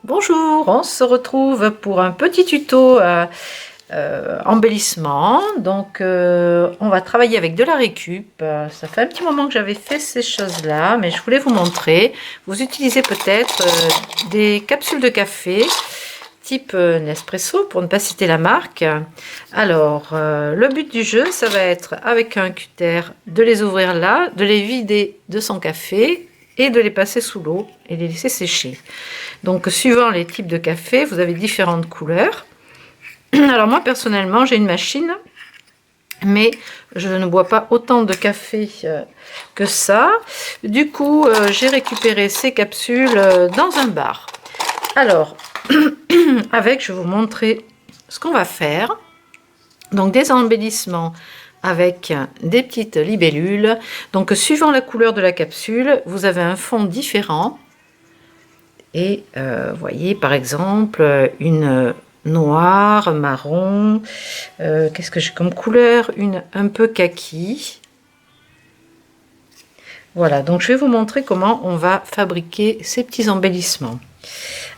Bonjour, on se retrouve pour un petit tuto embellissement. Donc on va travailler avec de la récup. Ça fait un petit moment que j'avais fait ces choses-là, mais je voulais vous montrer. Vous utilisez peut-être des capsules de café type Nespresso pour ne pas citer la marque. Alors le but du jeu, ça va être avec un cutter de les ouvrir là, de les vider de son café et de les passer sous l'eau et les laisser sécher. Donc suivant les types de café, vous avez différentes couleurs. Alors moi personnellement j'ai une machine, mais je ne bois pas autant de café que ça. Du coup j'ai récupéré ces capsules dans un bar. Alors je vais vous montrer ce qu'on va faire. Donc des embellissements avec des petites libellules. Donc suivant la couleur de la capsule, vous avez un fond différent. Et voyez par exemple une noire, marron, qu'est-ce que j'ai comme couleur, une un peu kaki. Voilà, donc je vais vous montrer comment on va fabriquer ces petits embellissements.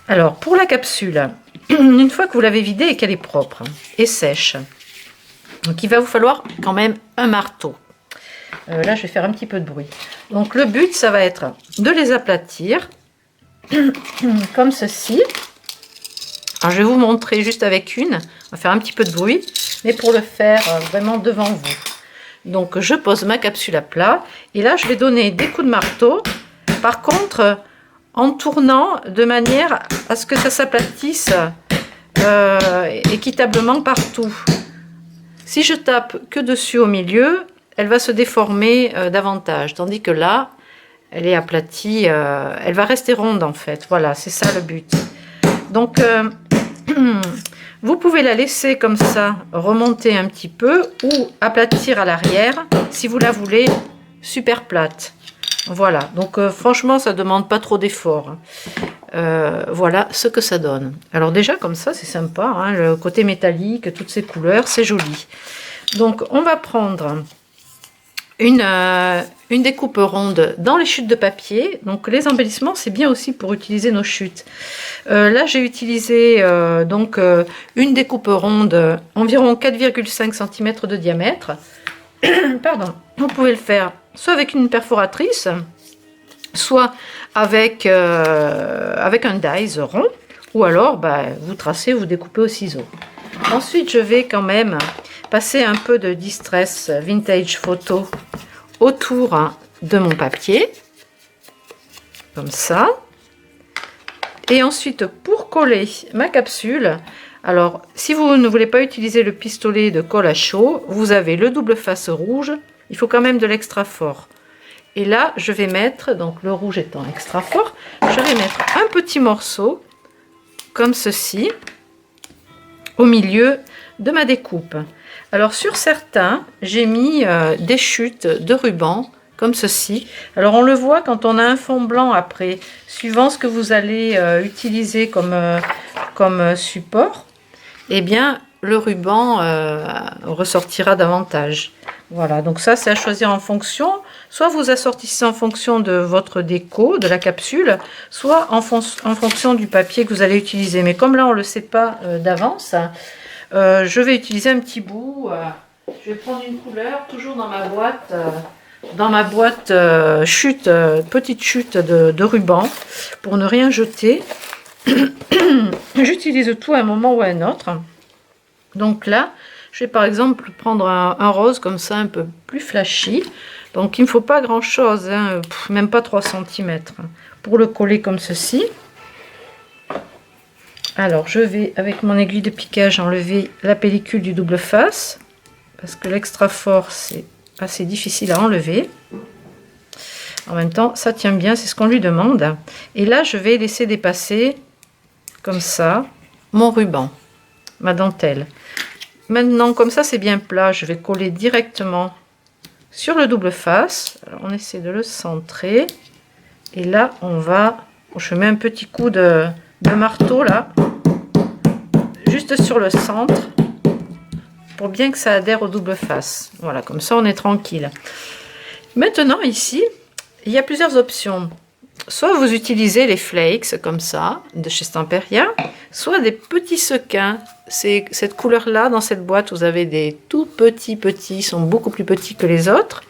Alors pour la capsule, une fois que vous l'avez vidée et qu'elle est propre et sèche, donc il va vous falloir quand même un marteau. Là je vais faire un petit peu de bruit. Donc le but ça va être de les aplatir comme ceci. Alors je vais vous montrer juste avec une, on va faire un petit peu de bruit, mais pour le faire vraiment devant vous. Donc je pose ma capsule à plat et là je vais donner des coups de marteau, par contre en tournant de manière à ce que ça s'aplatisse équitablement partout. Si je tape que dessus au milieu, elle va se déformer davantage, tandis que là elle est aplatie, elle va rester ronde en fait. Voilà, c'est ça le but. Donc vous pouvez la laisser comme ça remonter un petit peu ou aplatir à l'arrière si vous la voulez super plate. Voilà, donc franchement ça demande pas trop d'effort. Voilà ce que ça donne. Alors déjà comme ça c'est sympa, hein, le côté métallique, toutes ces couleurs, c'est joli. Donc on va prendre une découpe ronde dans les chutes de papier. Donc les embellissements c'est bien aussi pour utiliser nos chutes. Là j'ai utilisé une découpe ronde environ 4,5 cm de diamètre. Pardon. Vous pouvez le faire soit avec une perforatrice, soit avec un dies rond, ou alors vous tracez, vous découpez au ciseau. Ensuite je vais quand même passer un peu de Distress Vintage Photo autour de mon papier, comme ça. Et ensuite, pour coller ma capsule, alors si vous ne voulez pas utiliser le pistolet de colle à chaud, vous avez le double face rouge, il faut quand même de l'extra fort. Et là, je vais mettre, donc le rouge étant extra fort, je vais mettre un petit morceau, comme ceci, au milieu de ma découpe. Alors sur certains, j'ai mis des chutes de ruban comme ceci. Alors on le voit quand on a un fond blanc après, suivant ce que vous allez utiliser comme support, eh bien le ruban ressortira davantage. Voilà, donc ça c'est à choisir en fonction. Soit vous assortissez en fonction de votre déco, de la capsule, soit en fonction du papier que vous allez utiliser. Mais comme là on ne le sait pas d'avance, je vais utiliser un petit bout. Je vais prendre une couleur, toujours dans ma boîte chute, petite chute de ruban, pour ne rien jeter. J'utilise tout à un moment ou à un autre. Donc là, je vais par exemple prendre un rose comme ça, un peu plus flashy. Donc il ne me faut pas grand chose, hein, même pas 3 cm, pour le coller comme ceci. Alors je vais avec mon aiguille de piquage enlever la pellicule du double face, parce que l'extra fort c'est assez difficile à enlever. En même temps ça tient bien, c'est ce qu'on lui demande. Et là je vais laisser dépasser comme ça mon ruban, ma dentelle. Maintenant comme ça c'est bien plat, je vais coller directement sur le double face. Alors on essaie de le centrer et là je mets un petit coup de marteau là, juste sur le centre, pour bien que ça adhère au double face. Voilà, comme ça on est tranquille. Maintenant ici, il y a plusieurs options. soit vous utilisez les flakes comme ça, de chez Stamperia, soit des petits sequins. C'est cette couleur-là, dans cette boîte, vous avez des tout petits, ils sont beaucoup plus petits que les autres.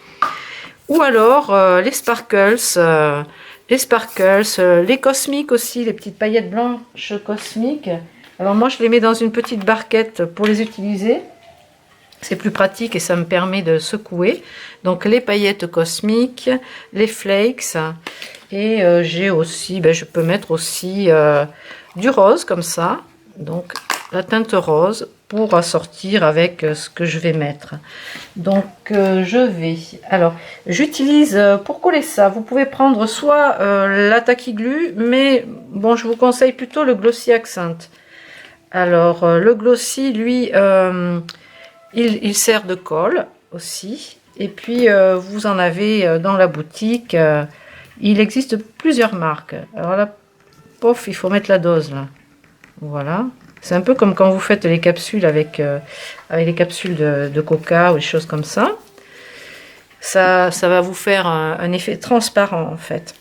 Ou alors les sparkles, les cosmiques aussi, les petites paillettes blanches cosmiques. Alors moi, je les mets dans une petite barquette pour les utiliser. C'est plus pratique et ça me permet de secouer. Donc les paillettes cosmiques, les flakes. Et j'ai aussi, je peux mettre aussi du rose comme ça. Donc la teinte rose pour assortir avec ce que je vais mettre. Donc alors j'utilise pour coller ça, vous pouvez prendre soit la Tacky Glue, mais bon, je vous conseille plutôt le Glossy Accent. Alors le Glossy, lui, il sert de colle aussi. Et puis vous en avez dans la boutique. Il existe plusieurs marques. Alors là, pof, il faut mettre la dose là. Voilà. C'est un peu comme quand vous faites les capsules avec les capsules de coca ou des choses comme ça. Ça va vous faire un effet transparent en fait.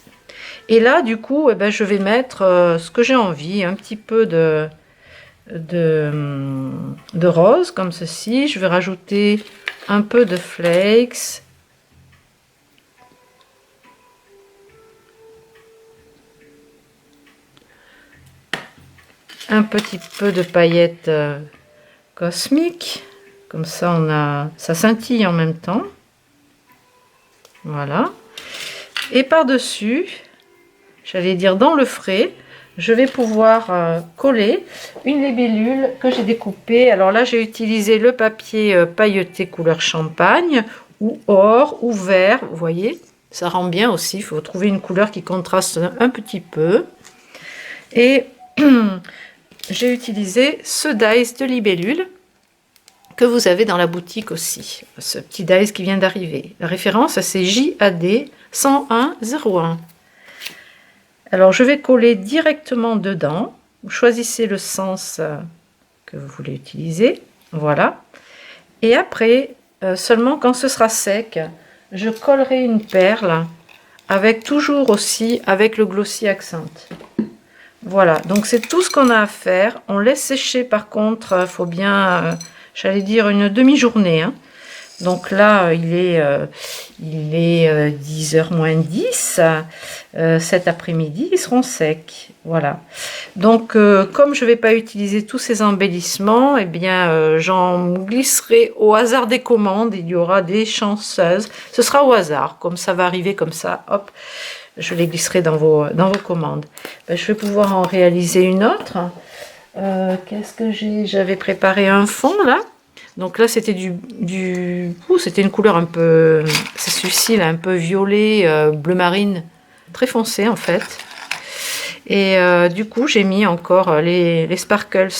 Et là, du coup, je vais mettre ce que j'ai envie, un petit peu de rose comme ceci. Je vais rajouter un peu de flakes. Un petit peu de paillettes cosmiques, comme ça ça scintille en même temps. Voilà. Et par dessus, j'allais dire dans le frais, je vais pouvoir coller une libellule que j'ai découpée. Alors là, j'ai utilisé le papier pailleté couleur champagne ou or ou vert, vous voyez, ça rend bien aussi. Il faut trouver une couleur qui contraste un petit peu. Et j'ai utilisé ce dies de libellule que vous avez dans la boutique aussi. Ce petit dies qui vient d'arriver. La référence, c'est JAD 10101. Alors, je vais coller directement dedans. Vous choisissez le sens que vous voulez utiliser. Voilà. Et après, seulement quand ce sera sec, je collerai une perle avec toujours aussi avec le Glossy Accent. Voilà, donc c'est tout ce qu'on a à faire. On laisse sécher par contre, il faut bien, j'allais dire une demi-journée. Hein. Donc là, il est 10h moins 10. Cet après-midi, ils seront secs. Voilà. Donc, comme je ne vais pas utiliser tous ces embellissements, eh bien, j'en glisserai au hasard des commandes. Il y aura des chanceuses. Ce sera au hasard, comme ça va arriver comme ça. Hop, je les glisserai dans vos commandes. Je vais pouvoir en réaliser une autre. Qu'est-ce que j'ai? J'avais préparé un fond là. Donc là, c'était c'était une couleur un peu, c'est celui-ci là, un peu violet, bleu marine, très foncé en fait. Et du coup, j'ai mis encore les sparkles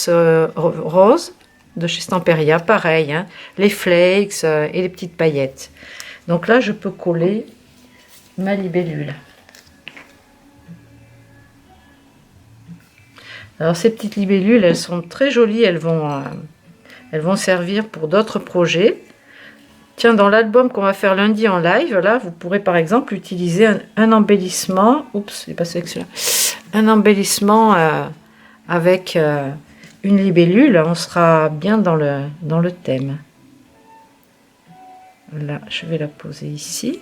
roses de chez Stamperia, pareil, hein, les flakes et les petites paillettes. Donc là, je peux coller ma libellule. Alors ces petites libellules, elles sont très jolies, elles vont servir pour d'autres projets. Tiens, dans l'album qu'on va faire lundi en live, là, vous pourrez par exemple utiliser un embellissement. Oups, c'est pas celui-là. Un embellissement avec une libellule. On sera bien dans le thème. Là, je vais la poser ici.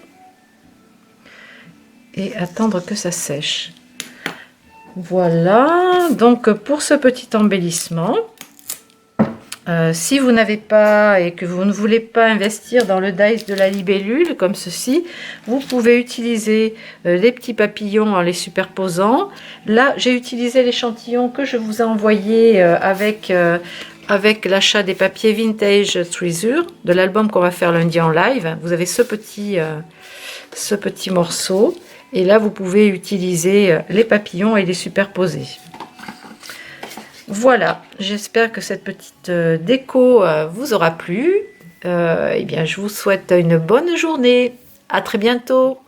Et attendre que ça sèche. Voilà. Donc, pour ce petit embellissement, si vous n'avez pas et que vous ne voulez pas investir dans le dies de la libellule comme ceci, vous pouvez utiliser les petits papillons en les superposant. Là, j'ai utilisé l'échantillon que je vous ai envoyé avec l'achat des papiers vintage Treasure de l'album qu'on va faire lundi en live. Vous avez ce petit morceau et là vous pouvez utiliser les papillons et les superposer. Voilà, j'espère que cette petite déco vous aura plu. Eh bien, je vous souhaite une bonne journée. À très bientôt.